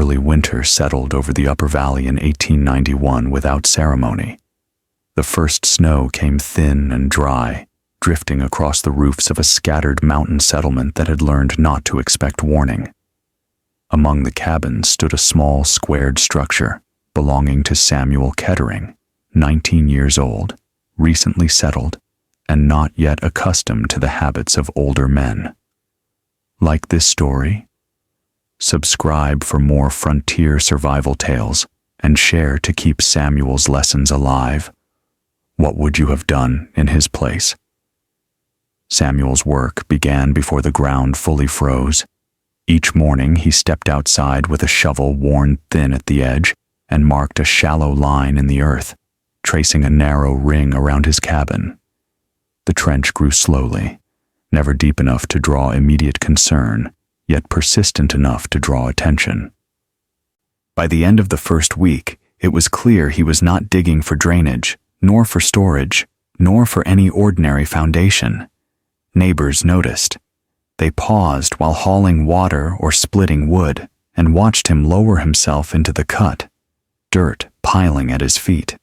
early winter settled over the Upper Valley in 1891 without ceremony. The first snow came thin and dry, drifting across the roofs of a scattered mountain settlement that had learned not to expect warning. Among the cabins stood a small squared structure belonging to Samuel Kettering, 19 years old, recently settled, and not yet accustomed to the habits of older men. Like this story? Subscribe for more frontier survival tales and share to keep Samuel's lessons alive. What would you have done in his place? Samuel's work began before the ground fully froze. Each morning he stepped outside with a shovel worn thin at the edge and marked a shallow line in the earth, tracing a narrow ring around his cabin. The trench grew slowly, never deep enough to draw immediate concern, yet persistent enough to draw attention. By the end of the first week, it was clear he was not digging for drainage, nor for storage, nor for any ordinary foundation. Neighbors noticed. They paused while hauling water or splitting wood and watched him lower himself into the cut, dirt piling at his feet.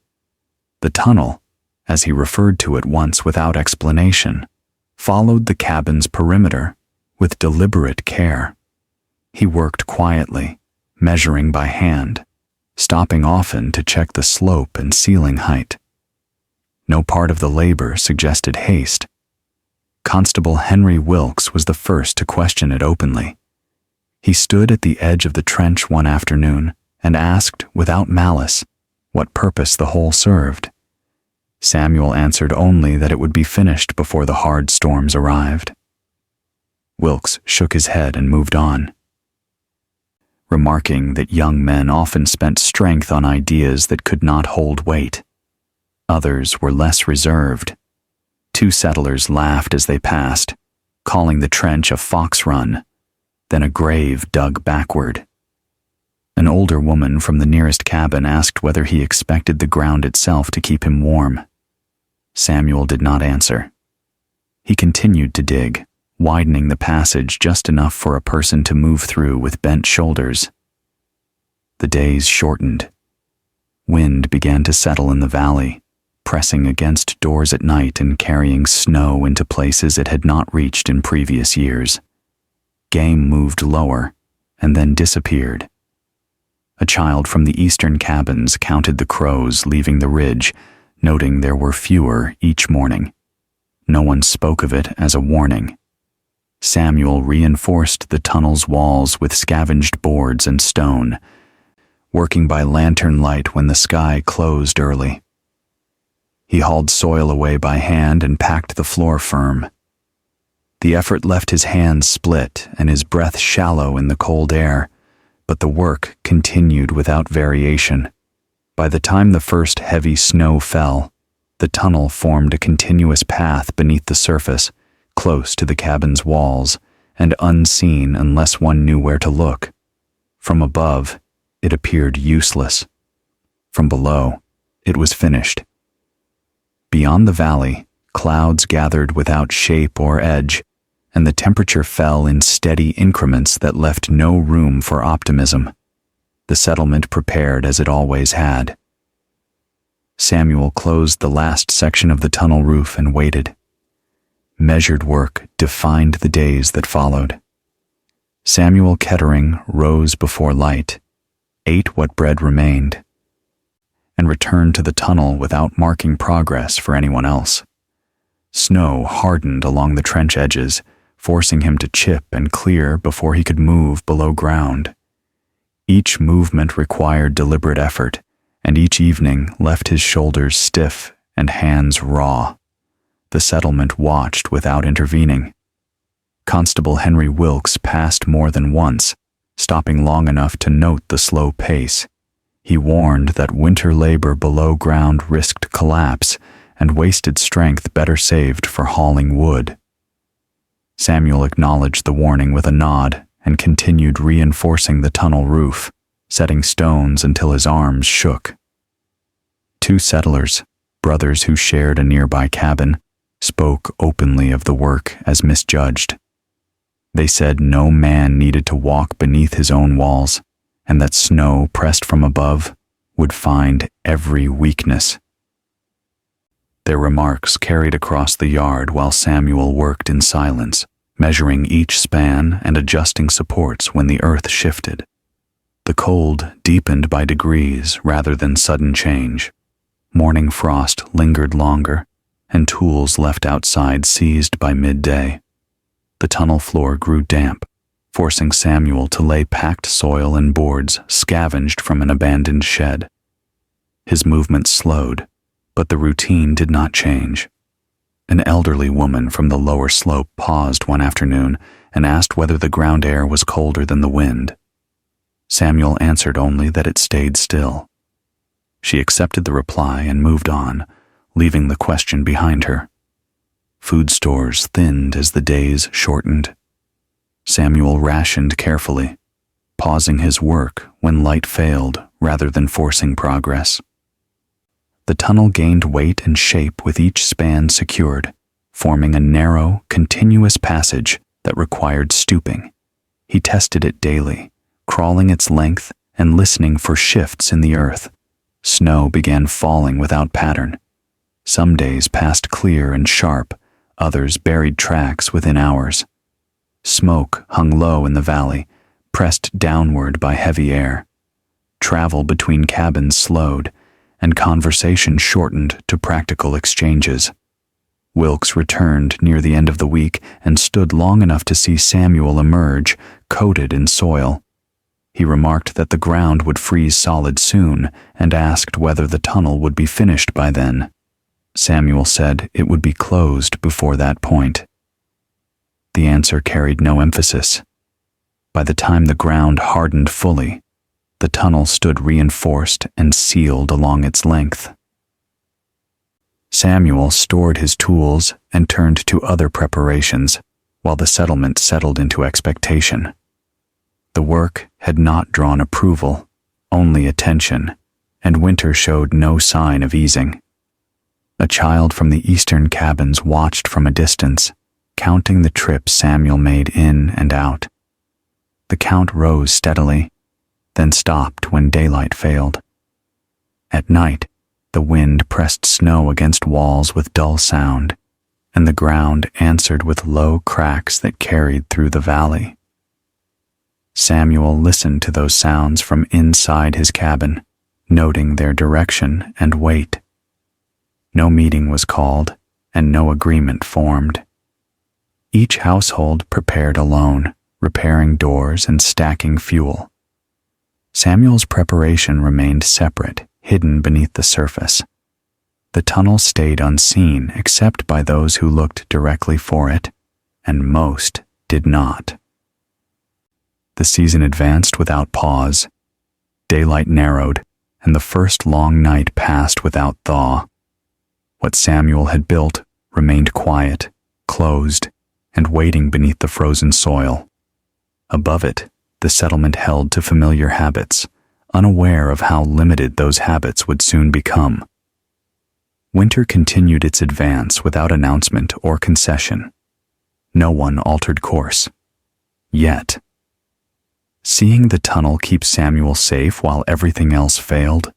The tunnel, as he referred to it once without explanation, followed the cabin's perimeter with deliberate care. He worked quietly, measuring by hand, stopping often to check the slope and ceiling height. No part of the labor suggested haste. Constable Henry Wilkes was the first to question it openly. He stood at the edge of the trench one afternoon and asked, without malice, what purpose the hole served. Samuel answered only that it would be finished before the hard storms arrived. Wilkes shook his head and moved on, remarking that young men often spent strength on ideas that could not hold weight. Others were less reserved. Two settlers laughed as they passed, calling the trench a fox run, then a grave dug backward. An older woman from the nearest cabin asked whether he expected the ground itself to keep him warm. Samuel did not answer. He continued to dig, widening the passage just enough for a person to move through with bent shoulders. The days shortened. Wind began to settle in the valley, pressing against doors at night and carrying snow into places it had not reached in previous years. Game moved lower and then disappeared. A child from the eastern cabins counted the crows leaving the ridge, noting there were fewer each morning. No one spoke of it as a warning. Samuel reinforced the tunnel's walls with scavenged boards and stone, working by lantern light when the sky closed early. He hauled soil away by hand and packed the floor firm. The effort left his hands split and his breath shallow in the cold air, but the work continued without variation. By the time the first heavy snow fell, the tunnel formed a continuous path beneath the surface, close to the cabin's walls, and unseen unless one knew where to look. From above, it appeared useless. From below, it was finished. Beyond the valley, clouds gathered without shape or edge, and the temperature fell in steady increments that left no room for optimism. The settlement prepared as it always had. Samuel closed the last section of the tunnel roof and waited. Measured work defined the days that followed. Samuel Kettering rose before light, ate what bread remained, and returned to the tunnel without marking progress for anyone else. Snow hardened along the trench edges, forcing him to chip and clear before he could move below ground. Each movement required deliberate effort, and each evening left his shoulders stiff and hands raw. The settlement watched without intervening. Constable Henry Wilkes passed more than once, stopping long enough to note the slow pace. He warned that winter labor below ground risked collapse and wasted strength better saved for hauling wood. Samuel acknowledged the warning with a nod and continued reinforcing the tunnel roof, setting stones until his arms shook. Two settlers, brothers who shared a nearby cabin, spoke openly of the work as misjudged. They said no man needed to walk beneath his own walls, and that snow pressed from above would find every weakness. Their remarks carried across the yard while Samuel worked in silence, measuring each span and adjusting supports when the earth shifted. The cold deepened by degrees rather than sudden change. Morning frost lingered longer, and tools left outside seized by midday. The tunnel floor grew damp, forcing Samuel to lay packed soil and boards scavenged from an abandoned shed. His movement slowed, but the routine did not change. An elderly woman from the lower slope paused one afternoon and asked whether the ground air was colder than the wind. Samuel answered only that it stayed still. She accepted the reply and moved on, leaving the question behind her. Food stores thinned as the days shortened. Samuel rationed carefully, pausing his work when light failed rather than forcing progress. The tunnel gained weight and shape with each span secured, forming a narrow, continuous passage that required stooping. He tested it daily, crawling its length and listening for shifts in the earth. Snow began falling without pattern. Some days passed clear and sharp, others buried tracks within hours. Smoke hung low in the valley, pressed downward by heavy air. Travel between cabins slowed, and conversation shortened to practical exchanges. Wilkes returned near the end of the week and stood long enough to see Samuel emerge, coated in soil. He remarked that the ground would freeze solid soon and asked whether the tunnel would be finished by then. Samuel said it would be closed before that point. The answer carried no emphasis. By the time the ground hardened fully, the tunnel stood reinforced and sealed along its length. Samuel stored his tools and turned to other preparations, while the settlement settled into expectation. The work had not drawn approval, only attention, and winter showed no sign of easing. A child from the eastern cabins watched from a distance, counting the trips Samuel made in and out. The count rose steadily, then stopped when daylight failed. At night, the wind pressed snow against walls with dull sound, and the ground answered with low cracks that carried through the valley. Samuel listened to those sounds from inside his cabin, noting their direction and weight. No meeting was called, and no agreement formed. Each household prepared alone, repairing doors and stacking fuel. Samuel's preparation remained separate, hidden beneath the surface. The tunnel stayed unseen except by those who looked directly for it, and most did not. The season advanced without pause. Daylight narrowed, and the first long night passed without thaw. What Samuel had built remained quiet, closed, and waiting beneath the frozen soil. Above it, the settlement held to familiar habits, unaware of how limited those habits would soon become. Winter continued its advance without announcement or concession. No one altered course. Yet, seeing the tunnel keep Samuel safe while everything else failed,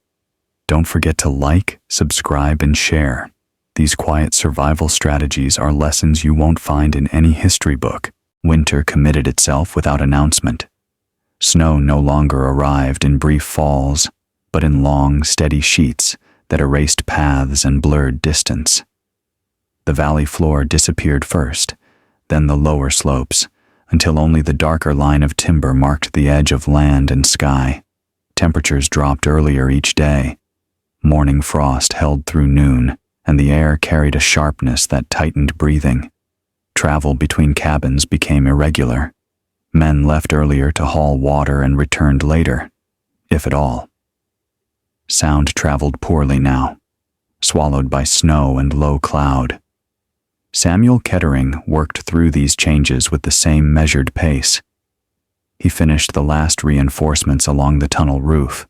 don't forget to like, subscribe, and share. These quiet survival strategies are lessons you won't find in any history book. Winter committed itself without announcement. Snow no longer arrived in brief falls, but in long, steady sheets that erased paths and blurred distance. The valley floor disappeared first, then the lower slopes, until only the darker line of timber marked the edge of land and sky. Temperatures dropped earlier each day. Morning frost held through noon, and the air carried a sharpness that tightened breathing. Travel between cabins became irregular. Men left earlier to haul water and returned later, if at all. Sound traveled poorly now, swallowed by snow and low cloud. Samuel Kettering worked through these changes with the same measured pace. He finished the last reinforcements along the tunnel roof,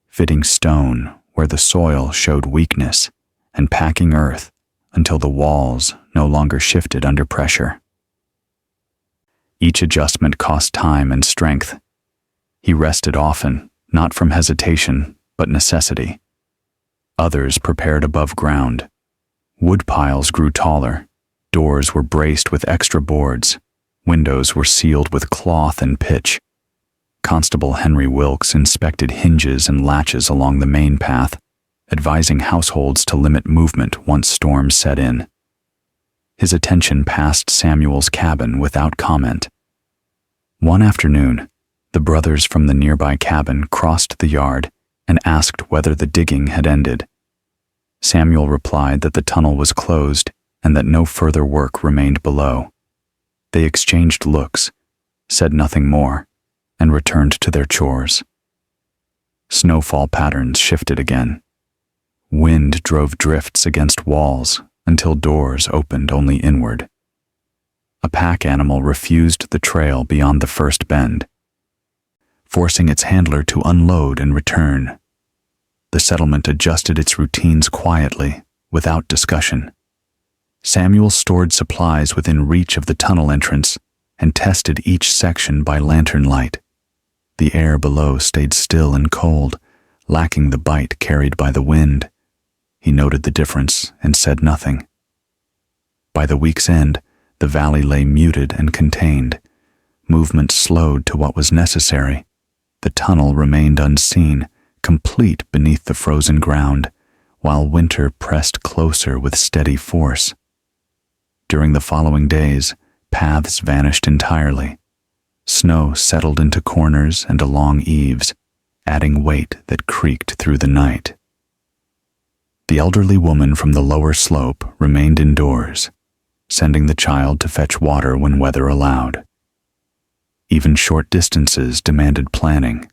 fitting stone where the soil showed weakness, and packing earth until the walls no longer shifted under pressure. Each adjustment cost time and strength. He rested often, not from hesitation, but necessity. Others prepared above ground. Wood piles grew taller. Doors were braced with extra boards. Windows were sealed with cloth and pitch. Constable Henry Wilkes inspected hinges and latches along the main path, advising households to limit movement once storms set in. His attention passed Samuel's cabin without comment. One afternoon, the brothers from the nearby cabin crossed the yard and asked whether the digging had ended. Samuel replied that the tunnel was closed and that no further work remained below. They exchanged looks, said nothing more, and returned to their chores. Snowfall patterns shifted again. Wind drove drifts against walls until doors opened only inward. A pack animal refused the trail beyond the first bend, forcing its handler to unload and return. The settlement adjusted its routines quietly, without discussion. Samuel stored supplies within reach of the tunnel entrance and tested each section by lantern light. The air below stayed still and cold, lacking the bite carried by the wind. He noted the difference and said nothing. By the week's end, the valley lay muted and contained. Movement slowed to what was necessary. The tunnel remained unseen, complete beneath the frozen ground, while winter pressed closer with steady force. During the following days, paths vanished entirely. Snow settled into corners and along eaves, adding weight that creaked through the night. The elderly woman from the lower slope remained indoors, sending the child to fetch water when weather allowed. Even short distances demanded planning,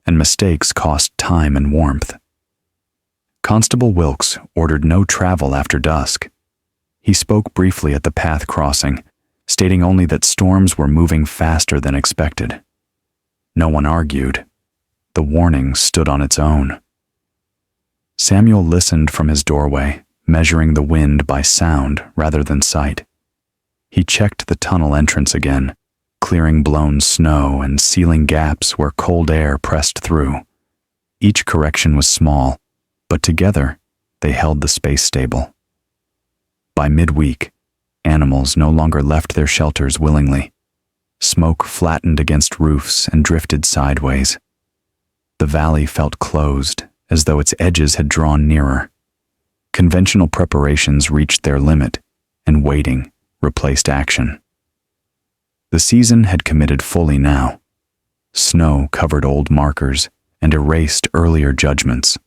and mistakes cost time and warmth. Constable Wilkes ordered no travel after dusk. He spoke briefly at the path crossing, stating only that storms were moving faster than expected. No one argued. The warning stood on its own. Samuel listened from his doorway, measuring the wind by sound rather than sight. He checked the tunnel entrance again, clearing blown snow and sealing gaps where cold air pressed through. Each correction was small, but together they held the space stable. By midweek, animals no longer left their shelters willingly. Smoke flattened against roofs and drifted sideways. The valley felt closed, as though its edges had drawn nearer. Conventional preparations reached their limit, and waiting replaced action. The season had committed fully now. Snow covered old markers and erased earlier judgments.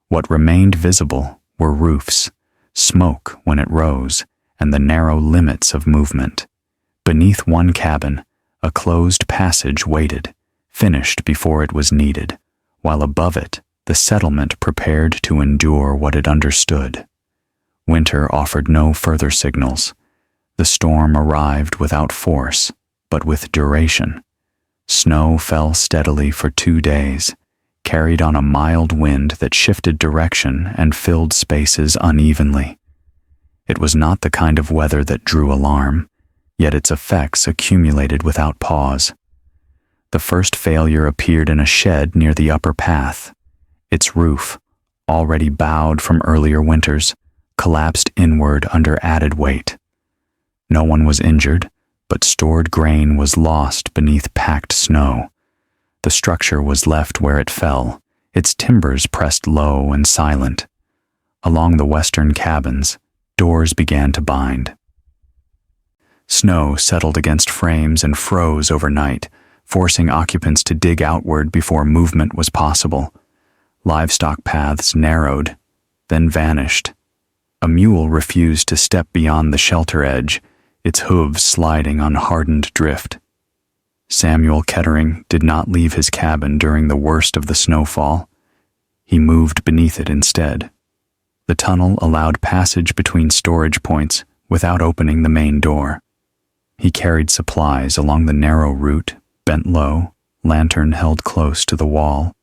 What remained visible were roofs, smoke when it rose, and the narrow limits of movement. Beneath one cabin, a closed passage waited, finished before it was needed, while above it, the settlement prepared to endure what it understood. Winter offered no further signals. The storm arrived without force, but with duration. Snow fell steadily for 2 days, carried on a mild wind that shifted direction and filled spaces unevenly. It was not the kind of weather that drew alarm, yet its effects accumulated without pause. The first failure appeared in a shed near the upper path. Its roof, already bowed from earlier winters, collapsed inward under added weight. No one was injured, but stored grain was lost beneath packed snow. The structure was left where it fell, its timbers pressed low and silent. Along the western cabins, doors began to bind. Snow settled against frames and froze overnight, forcing occupants to dig outward before movement was possible. Livestock paths narrowed, then vanished. A mule refused to step beyond the shelter edge, its hooves sliding on hardened drift. Samuel Kettering did not leave his cabin during the worst of the snowfall. He moved beneath it instead. The tunnel allowed passage between storage points without opening the main door. He carried supplies along the narrow route, bent low, lantern held close to the wall.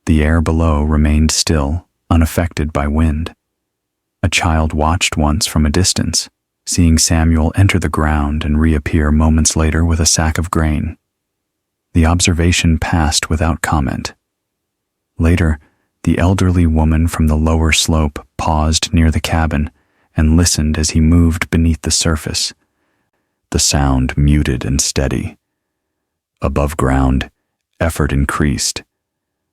The air below remained still, unaffected by wind. A child watched once from a distance, seeing Samuel enter the ground and reappear moments later with a sack of grain. The observation passed without comment. Later, the elderly woman from the lower slope paused near the cabin and listened as he moved beneath the surface, the sound muted and steady. Above ground, effort increased.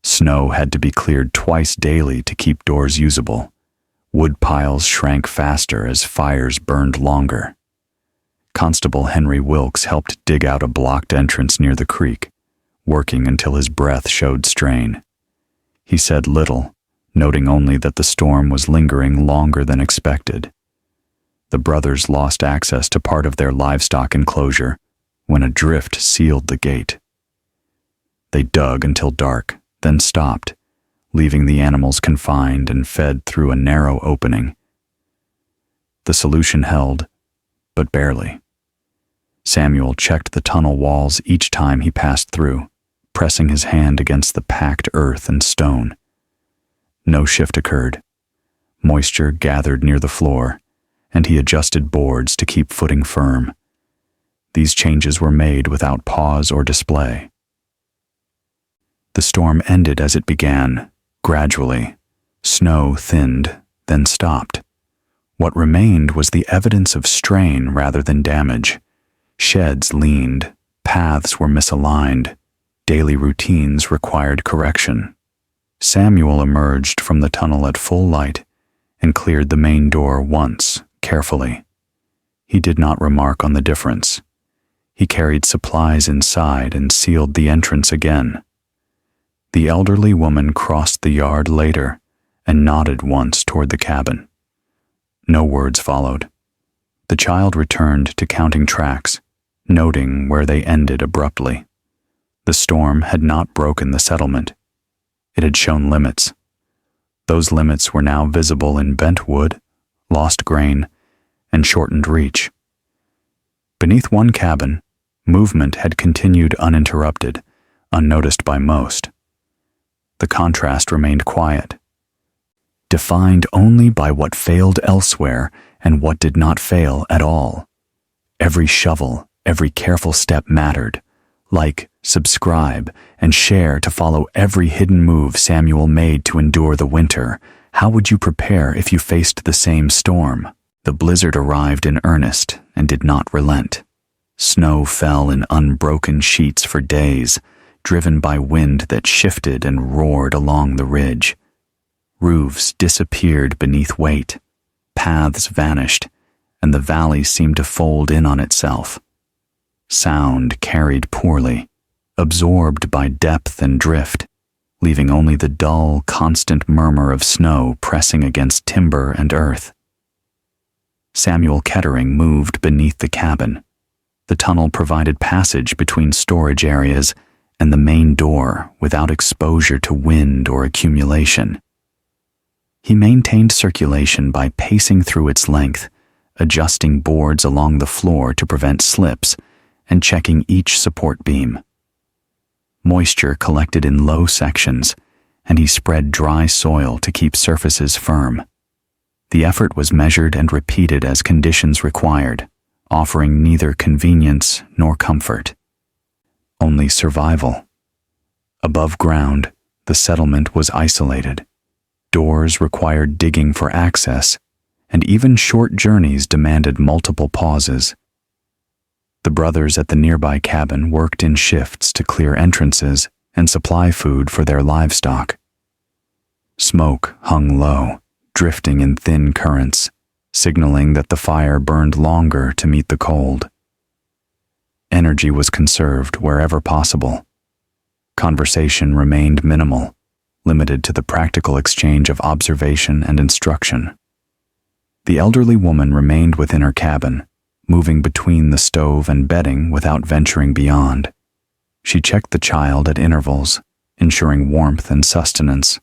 Snow had to be cleared twice daily to keep doors usable. Wood piles shrank faster as fires burned longer. Constable Henry Wilkes helped dig out a blocked entrance near the creek, working until his breath showed strain. He said little, noting only that the storm was lingering longer than expected. The brothers lost access to part of their livestock enclosure when a drift sealed the gate. They dug until dark, then stopped, leaving the animals confined and fed through a narrow opening. The solution held, but barely. Samuel checked the tunnel walls each time he passed through, pressing his hand against the packed earth and stone. No shift occurred. Moisture gathered near the floor, and he adjusted boards to keep footing firm. These changes were made without pause or display. The storm ended as it began, gradually. Snow thinned, then stopped. What remained was the evidence of strain rather than damage. Sheds leaned, paths were misaligned, daily routines required correction. Samuel emerged from the tunnel at full light and cleared the main door once, carefully. He did not remark on the difference. He carried supplies inside and sealed the entrance again. The elderly woman crossed the yard later and nodded once toward the cabin. No words followed. The child returned to counting tracks, noting where they ended abruptly. The storm had not broken the settlement. It had shown limits. Those limits were now visible in bent wood, lost grain, and shortened reach. Beneath one cabin, movement had continued uninterrupted, unnoticed by most. The contrast remained quiet, defined only by what failed elsewhere and what did not fail at all. Every shovel, every careful step mattered. Like, subscribe, and share to follow every hidden move Samuel made to endure the winter. How would you prepare if you faced the same storm? The blizzard arrived in earnest and did not relent. Snow fell in unbroken sheets for days, driven by wind that shifted and roared along the ridge. Roofs disappeared beneath weight, paths vanished, and the valley seemed to fold in on itself. Sound carried poorly, absorbed by depth and drift, leaving only the dull, constant murmur of snow pressing against timber and earth. Samuel Kettering moved beneath the cabin. The tunnel provided passage between storage areas and the main door without exposure to wind or accumulation. He maintained circulation by pacing through its length, adjusting boards along the floor to prevent slips, and checking each support beam. Moisture collected in low sections, and he spread dry soil to keep surfaces firm. The effort was measured and repeated as conditions required, offering neither convenience nor comfort. Only survival. Above ground, the settlement was isolated. Doors required digging for access, and even short journeys demanded multiple pauses. The brothers at the nearby cabin worked in shifts to clear entrances and supply food for their livestock. Smoke hung low, drifting in thin currents, signaling that the fire burned longer to meet the cold. Energy was conserved wherever possible. Conversation remained minimal, limited to the practical exchange of observation and instruction. The elderly woman remained within her cabin, moving between the stove and bedding without venturing beyond. She checked the child at intervals, ensuring warmth and sustenance.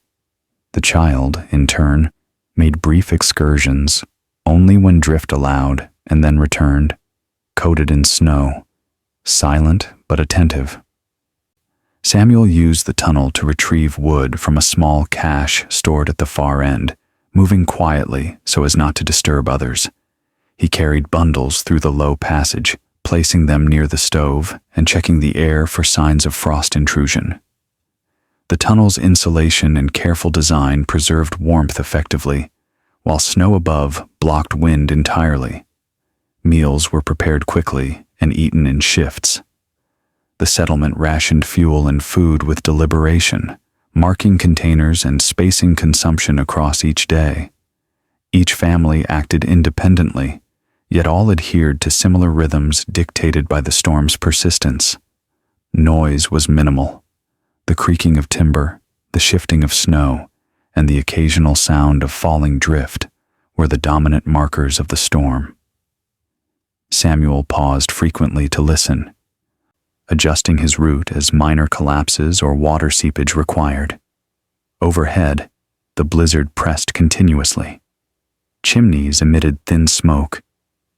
The child, in turn, made brief excursions, only when drift allowed, and then returned, coated in snow, silent but attentive. Samuel used the tunnel to retrieve wood from a small cache stored at the far end, moving quietly so as not to disturb others. He carried bundles through the low passage, placing them near the stove and checking the air for signs of frost intrusion. The tunnel's insulation and careful design preserved warmth effectively, while snow above blocked wind entirely. Meals were prepared quickly and eaten in shifts. The settlement rationed fuel and food with deliberation, marking containers and spacing consumption across each day. Each family acted independently, yet all adhered to similar rhythms dictated by the storm's persistence. Noise was minimal. The creaking of timber, the shifting of snow, and the occasional sound of falling drift were the dominant markers of the storm. Samuel paused frequently to listen, adjusting his route as minor collapses or water seepage required. Overhead, the blizzard pressed continuously. Chimneys emitted thin smoke.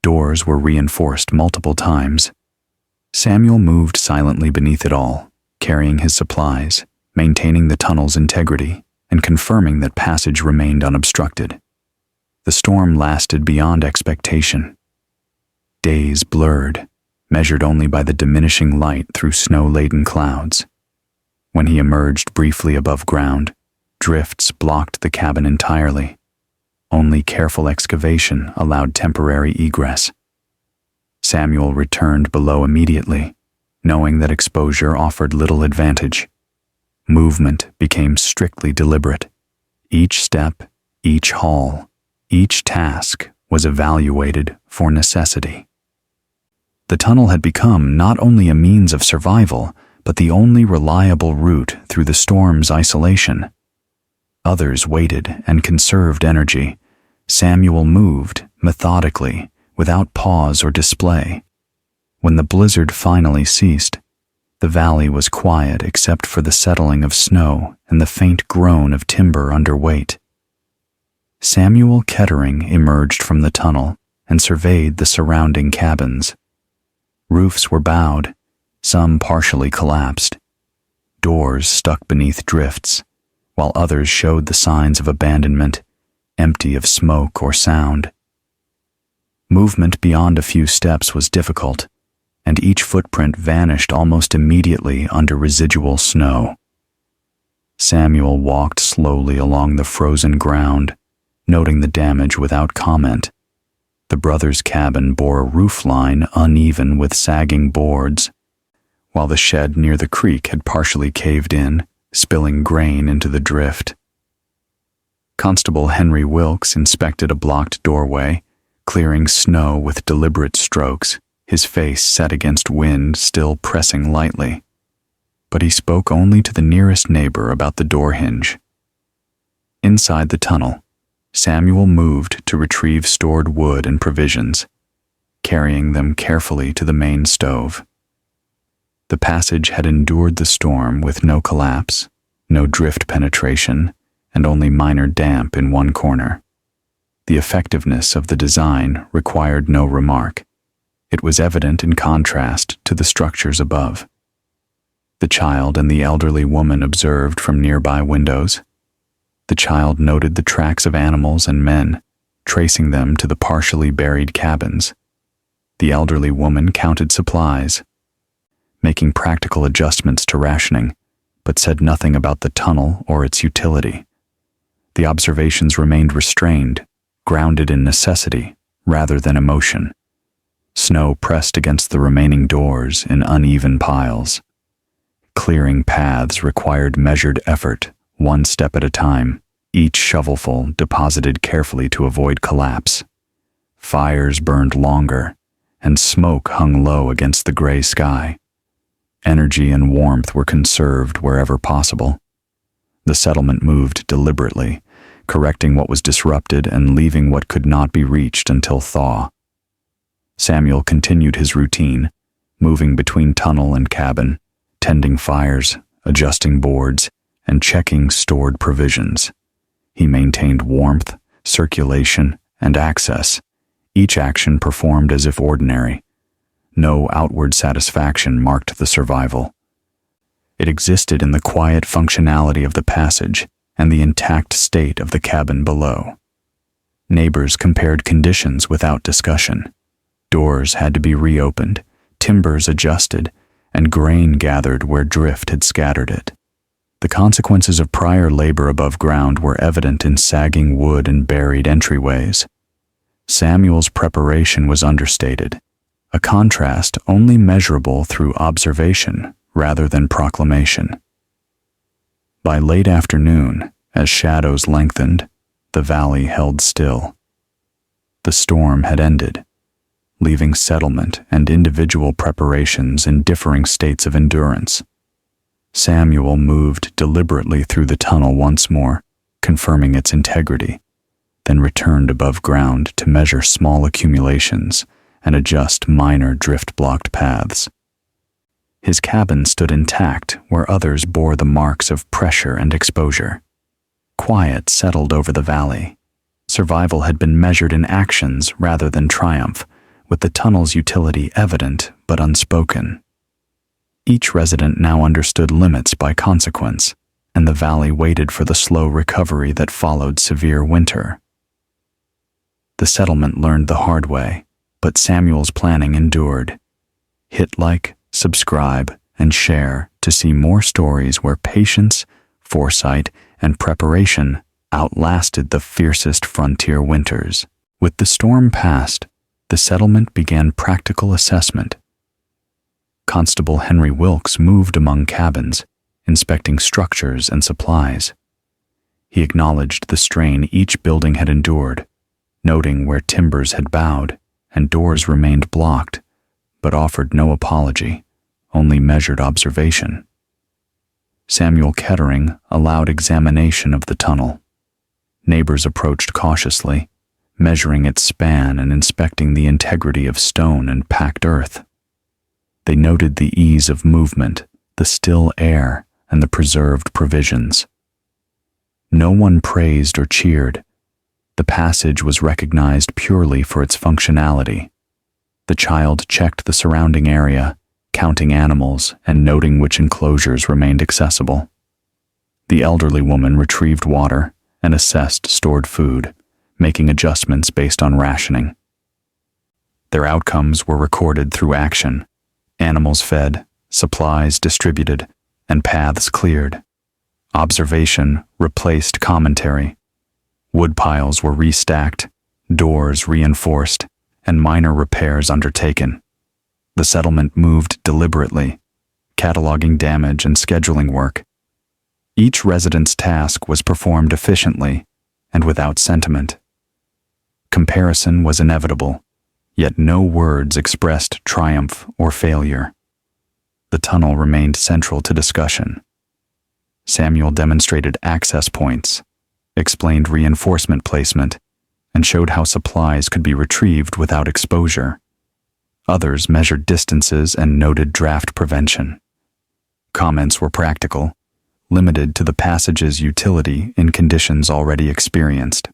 Doors were reinforced multiple times. Samuel moved silently beneath it all, carrying his supplies, maintaining the tunnel's integrity, and confirming that passage remained unobstructed. The storm lasted beyond expectation. Days blurred, measured only by the diminishing light through snow-laden clouds. When he emerged briefly above ground, drifts blocked the cabin entirely. Only careful excavation allowed temporary egress. Samuel returned below immediately, knowing that exposure offered little advantage. Movement became strictly deliberate. Each step, each haul, each task was evaluated for necessity. The tunnel had become not only a means of survival, but the only reliable route through the storm's isolation. Others waited and conserved energy. Samuel moved methodically, without pause or display. When the blizzard finally ceased, the valley was quiet except for the settling of snow and the faint groan of timber under weight. Samuel Kettering emerged from the tunnel and surveyed the surrounding cabins. Roofs were bowed, some partially collapsed. Doors stuck beneath drifts, while others showed the signs of abandonment, empty of smoke or sound. Movement beyond a few steps was difficult, and each footprint vanished almost immediately under residual snow. Samuel walked slowly along the frozen ground, noting the damage without comment. The brothers' cabin bore a roof line uneven with sagging boards, while the shed near the creek had partially caved in, spilling grain into the drift. Constable Henry Wilkes inspected a blocked doorway, clearing snow with deliberate strokes, his face set against wind still pressing lightly. But he spoke only to the nearest neighbor about the door hinge. Inside the tunnel, Samuel moved to retrieve stored wood and provisions, carrying them carefully to the main stove. The passage had endured the storm with no collapse, no drift penetration, and only minor damp in one corner. The effectiveness of the design required no remark. It was evident in contrast to the structures above. The child and the elderly woman observed from nearby windows. The child noted the tracks of animals and men, tracing them to the partially buried cabins. The elderly woman counted supplies, making practical adjustments to rationing, but said nothing about the tunnel or its utility. The observations remained restrained, grounded in necessity rather than emotion. Snow pressed against the remaining doors in uneven piles. Clearing paths required measured effort, one step at a time, each shovelful deposited carefully to avoid collapse. Fires burned longer, and smoke hung low against the gray sky. Energy and warmth were conserved wherever possible. The settlement moved deliberately, correcting what was disrupted and leaving what could not be reached until thaw. Samuel continued his routine, moving between tunnel and cabin, tending fires, adjusting boards, and checking stored provisions. He maintained warmth, circulation, and access, each action performed as if ordinary. No outward satisfaction marked the survival. It existed in the quiet functionality of the passage and the intact state of the cabin below. Neighbors compared conditions without discussion. Doors had to be reopened, timbers adjusted, and grain gathered where drift had scattered it. The consequences of prior labor above ground were evident in sagging wood and buried entryways. Samuel's preparation was understated, a contrast only measurable through observation rather than proclamation. By late afternoon, as shadows lengthened, the valley held still. The storm had ended, leaving settlement and individual preparations in differing states of endurance. Samuel moved deliberately through the tunnel once more, confirming its integrity, then returned above ground to measure small accumulations and adjust minor drift-blocked paths. His cabin stood intact where others bore the marks of pressure and exposure. Quiet settled over the valley. Survival had been measured in actions rather than triumph, with the tunnel's utility evident but unspoken. Each resident now understood limits by consequence, and the valley waited for the slow recovery that followed severe winter. The settlement learned the hard way, but Samuel's planning endured. Hit like, subscribe, and share to see more stories where patience, foresight, and preparation outlasted the fiercest frontier winters. With the storm past, the settlement began practical assessment. Constable Henry Wilkes moved among cabins, inspecting structures and supplies. He acknowledged the strain each building had endured, noting where timbers had bowed and doors remained blocked, but offered no apology, only measured observation. Samuel Kettering allowed examination of the tunnel. Neighbors approached cautiously, measuring its span and inspecting the integrity of stone and packed earth. They noted the ease of movement, the still air, and the preserved provisions. No one praised or cheered. The passage was recognized purely for its functionality. The child checked the surrounding area, counting animals and noting which enclosures remained accessible. The elderly woman retrieved water and assessed stored food, making adjustments based on rationing. Their outcomes were recorded through action: animals fed, supplies distributed, and paths cleared. Observation replaced commentary. Wood piles were restacked, doors reinforced, and minor repairs undertaken. The settlement moved deliberately, cataloging damage and scheduling work. Each resident's task was performed efficiently and without sentiment. Comparison was inevitable, yet no words expressed triumph or failure. The tunnel remained central to discussion. Samuel demonstrated access points, explained reinforcement placement, and showed how supplies could be retrieved without exposure. Others measured distances and noted draft prevention. Comments were practical, limited to the passage's utility in conditions already experienced.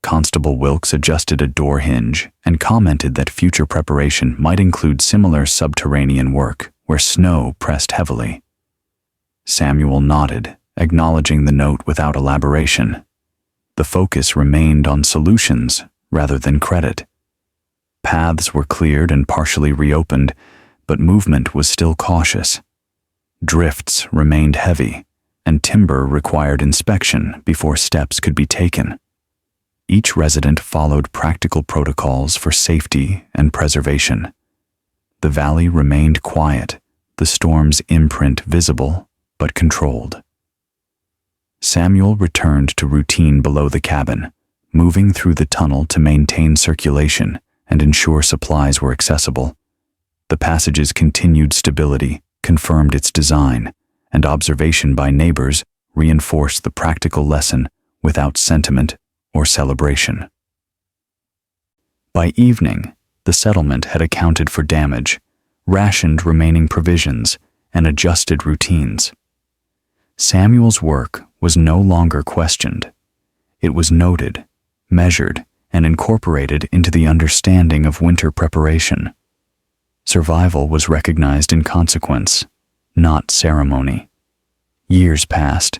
Constable Wilkes adjusted a door hinge and commented that future preparation might include similar subterranean work where snow pressed heavily. Samuel nodded, acknowledging the note without elaboration. The focus remained on solutions rather than credit. Paths were cleared and partially reopened, but movement was still cautious. Drifts remained heavy, and timber required inspection before steps could be taken. Each resident followed practical protocols for safety and preservation. The valley remained quiet, the storm's imprint visible but controlled. Samuel returned to routine below the cabin, moving through the tunnel to maintain circulation and ensure supplies were accessible. The passage's continued stability confirmed its design, and observation by neighbors reinforced the practical lesson without sentiment or celebration. By evening, the settlement had accounted for damage, rationed remaining provisions, and adjusted routines. Samuel's work was no longer questioned. It was noted, measured, and incorporated into the understanding of winter preparation. Survival was recognized in consequence, not ceremony. Years passed,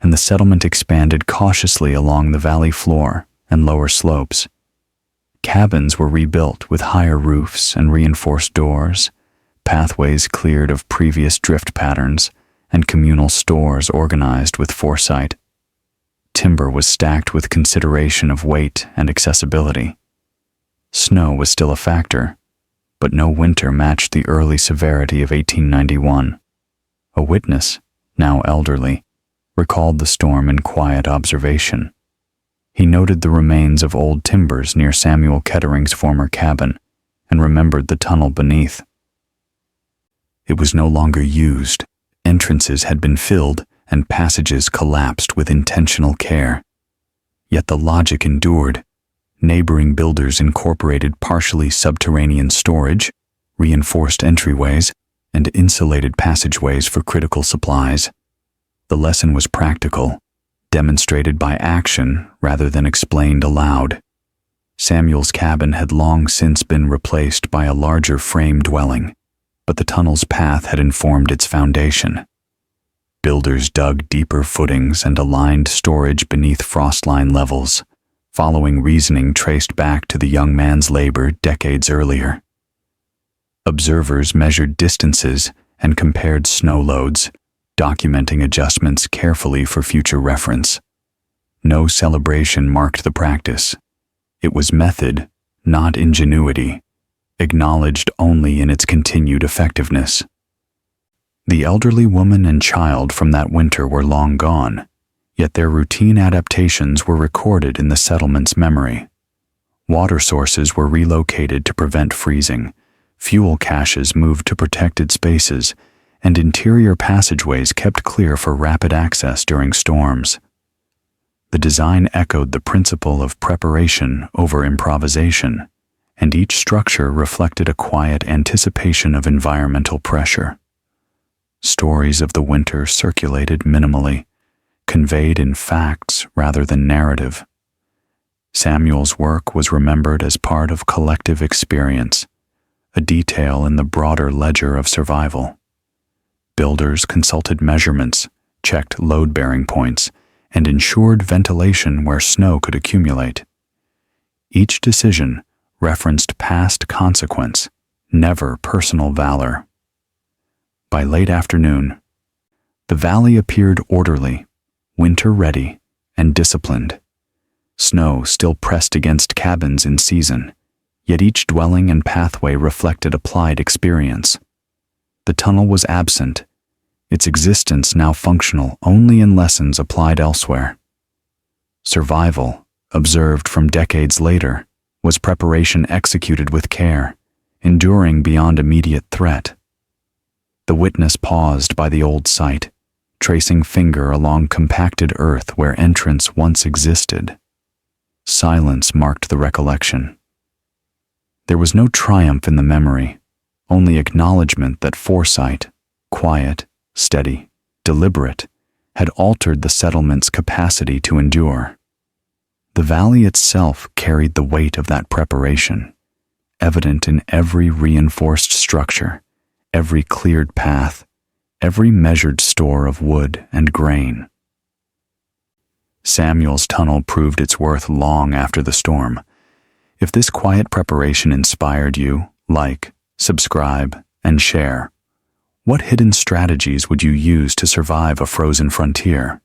and the settlement expanded cautiously along the valley floor and lower slopes. Cabins were rebuilt with higher roofs and reinforced doors, pathways cleared of previous drift patterns, and communal stores organized with foresight. Timber was stacked with consideration of weight and accessibility. Snow was still a factor, but no winter matched the early severity of 1891. A witness, now elderly, recalled the storm in quiet observation. He noted the remains of old timbers near Samuel Kettering's former cabin and remembered the tunnel beneath. It was no longer used. Entrances had been filled and passages collapsed with intentional care. Yet the logic endured. Neighboring builders incorporated partially subterranean storage, reinforced entryways, and insulated passageways for critical supplies. The lesson was practical, demonstrated by action rather than explained aloud. Samuel's cabin had long since been replaced by a larger frame dwelling, but the tunnel's path had informed its foundation. Builders dug deeper footings and aligned storage beneath frostline levels, following reasoning traced back to the young man's labor decades earlier. Observers measured distances and compared snow loads, documenting adjustments carefully for future reference. No celebration marked the practice. It was method, not ingenuity, acknowledged only in its continued effectiveness. The elderly woman and child from that winter were long gone, yet their routine adaptations were recorded in the settlement's memory. Water sources were relocated to prevent freezing, fuel caches moved to protected spaces, and interior passageways kept clear for rapid access during storms. The design echoed the principle of preparation over improvisation, and each structure reflected a quiet anticipation of environmental pressure. Stories of the winter circulated minimally, conveyed in facts rather than narrative. Samuel's work was remembered as part of collective experience, a detail in the broader ledger of survival. Builders consulted measurements, checked load-bearing points, and ensured ventilation where snow could accumulate. Each decision referenced past consequence, never personal valor. By late afternoon, the valley appeared orderly, winter-ready, and disciplined. Snow still pressed against cabins in season, yet each dwelling and pathway reflected applied experience. The tunnel was absent, its existence now functional only in lessons applied elsewhere. Survival, observed from decades later, was preparation executed with care, enduring beyond immediate threat. The witness paused by the old site, tracing finger along compacted earth where entrance once existed. Silence marked the recollection. There was no triumph in the memory, only acknowledgement that foresight, quiet, steady, deliberate, had altered the settlement's capacity to endure. The valley itself carried the weight of that preparation, evident in every reinforced structure, every cleared path, every measured store of wood and grain. Samuel's tunnel proved its worth long after the storm. If this quiet preparation inspired you, like, subscribe, and share. What hidden strategies would you use to survive a frozen frontier?